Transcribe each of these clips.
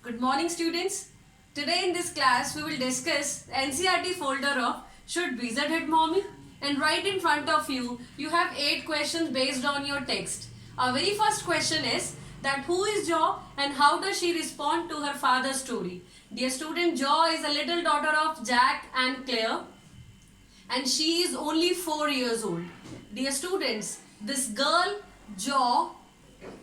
Good morning, students. Today in this class we will discuss NCERT folder of Should Wizard Hit Mommy? And right in front of you, you have 8 questions based on your text. Our very first question is that who is Jo and how does she respond to her father's story? Dear student, Jo is a little daughter of Jack and Claire and she is only 4 years old. Dear students, this girl, Jo,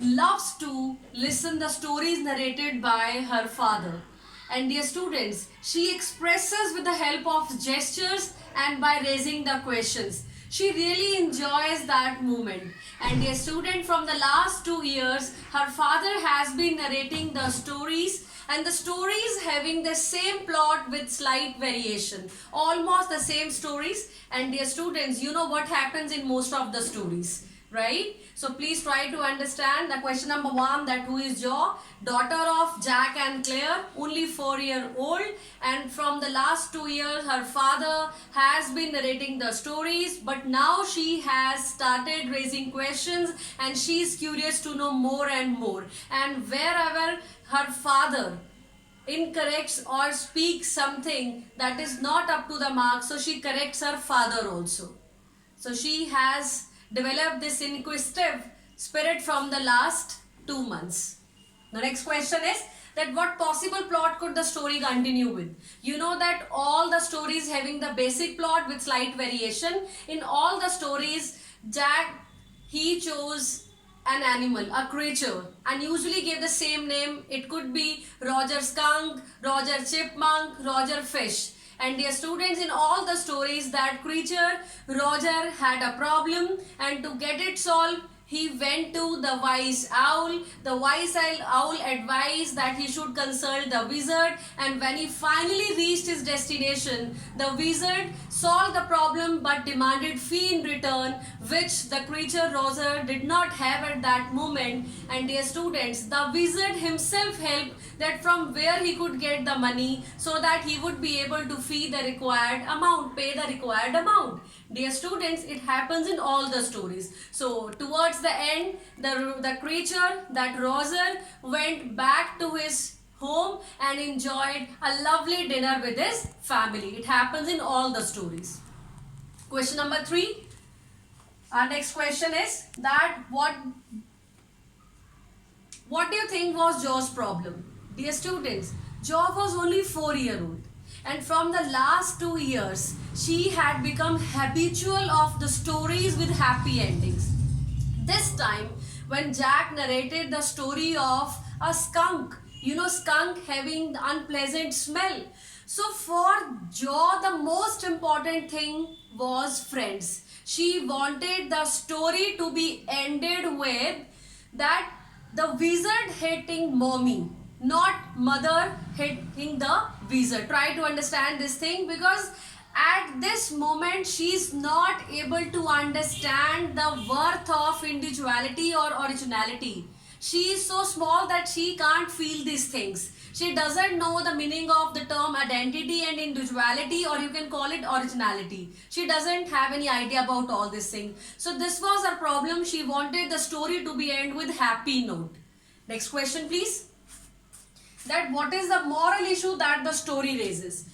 loves to listen the stories narrated by her father. And dear students, she expresses with the help of gestures and by raising the questions. She really enjoys that moment. And dear student, from the last 2 years, her father has been narrating the stories and the stories having the same plot with slight variation. Almost the same stories. And dear students, you know what happens in most of the stories, right? So please try to understand the question number 1, that who is Jo? Daughter of Jack and Claire, only 4-year-old, and from the last 2 years her father has been narrating the stories, but now she has started raising questions and she is curious to know more and more. And wherever her father incorrects or speaks something that is not up to the mark, so she corrects her father also. So she has developed this inquisitive spirit from the last 2 months. The next question is that what possible plot could the story continue with? You know that all the stories having the basic plot with slight variation. In all the stories, Jack, he chose an animal, a creature, and usually gave the same name. It could be Roger Skunk, Roger Chipmunk, Roger Fish. And dear students, in all the stories, that creature, Roger, had a problem, and to get it solved, he went to the wise owl. The wise owl advised that he should consult the wizard, and when he finally reached his destination, the wizard solved the problem but demanded fee in return, which the creature Roger did not have at that moment. And dear students, the wizard himself helped that from where he could get the money so that he would be able to pay the required amount. Dear students, it happens in all the stories. So towards the end, the creature, that Roger, went back to his home and enjoyed a lovely dinner with his family. It happens in all the stories. Question number 3. Our next question is that what do you think was Jo's problem? Dear students, Jo was only 4-year-old, and from the last 2 years, she had become habitual of the stories with happy endings. This time, when Jack narrated the story of a skunk, you know, skunk having the unpleasant smell. So for Jo, the most important thing was friends. She wanted the story to be ended with that the wizard hating mommy, not mother hating the wizard. Try to understand this thing, because at this moment she is not able to understand the worth of individuality or originality. She is so small that she can't feel these things. She doesn't know the meaning of the term identity and individuality, or you can call it originality. She doesn't have any idea about all these things. So this was her problem. She wanted the story to be end with happy note. Next question please. That what is the moral issue that the story raises?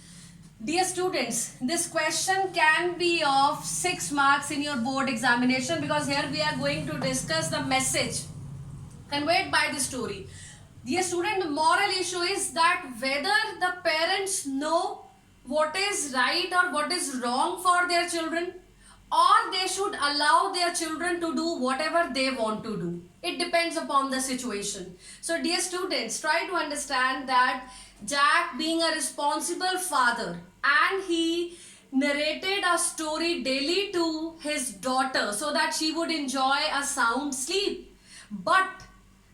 Dear students, this question can be of 6 marks in your board examination, because here we are going to discuss the message conveyed by the story. Dear student, the moral issue is that whether the parents know what is right or what is wrong for their children, or they should allow their children to do whatever they want to do. It depends upon the situation. So dear students, try to understand that Jack, being a responsible father, and he narrated a story daily to his daughter so that she would enjoy a sound sleep. But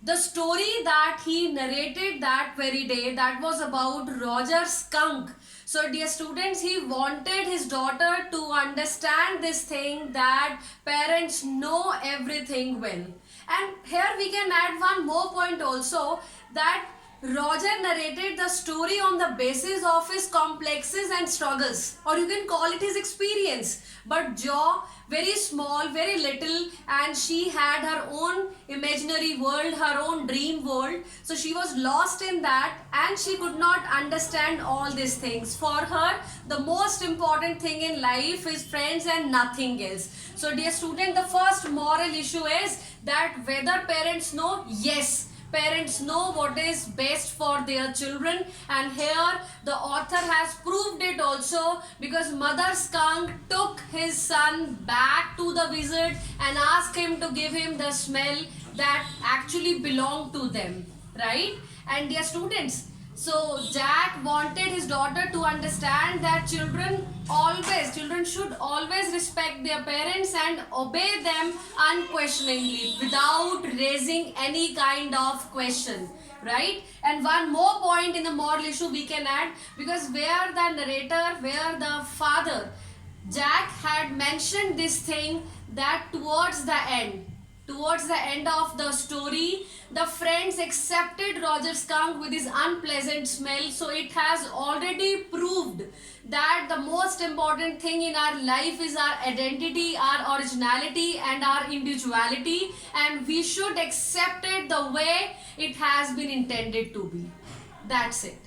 the story that he narrated that very day, that was about Roger Skunk. So dear students, he wanted his daughter to understand this thing, that parents know everything well. And here we can add one more point also, that Roger narrated the story on the basis of his complexes and struggles, or you can call it his experience. But Jo, very small, very little, and she had her own imaginary world, her own dream world. So she was lost in that and she could not understand all these things. For her, the most important thing in life is friends and nothing else. So dear student, the first moral issue is that whether parents know, yes, parents know what is best for their children, and here the author has proved it also, because Mother Skunk took his son back to the wizard and asked him to give him the smell that actually belonged to them, right? And dear students, so Jack wanted his daughter to understand that children should always respect their parents and obey them unquestioningly without raising any kind of question, right? And one more point in the moral issue we can add, because where the father, Jack had mentioned this thing that towards the end of the story, the friends accepted Roger Skunk with his unpleasant smell. So it has already proved that the most important thing in our life is our identity, our originality, and our individuality, and we should accept it the way it has been intended to be. That's it.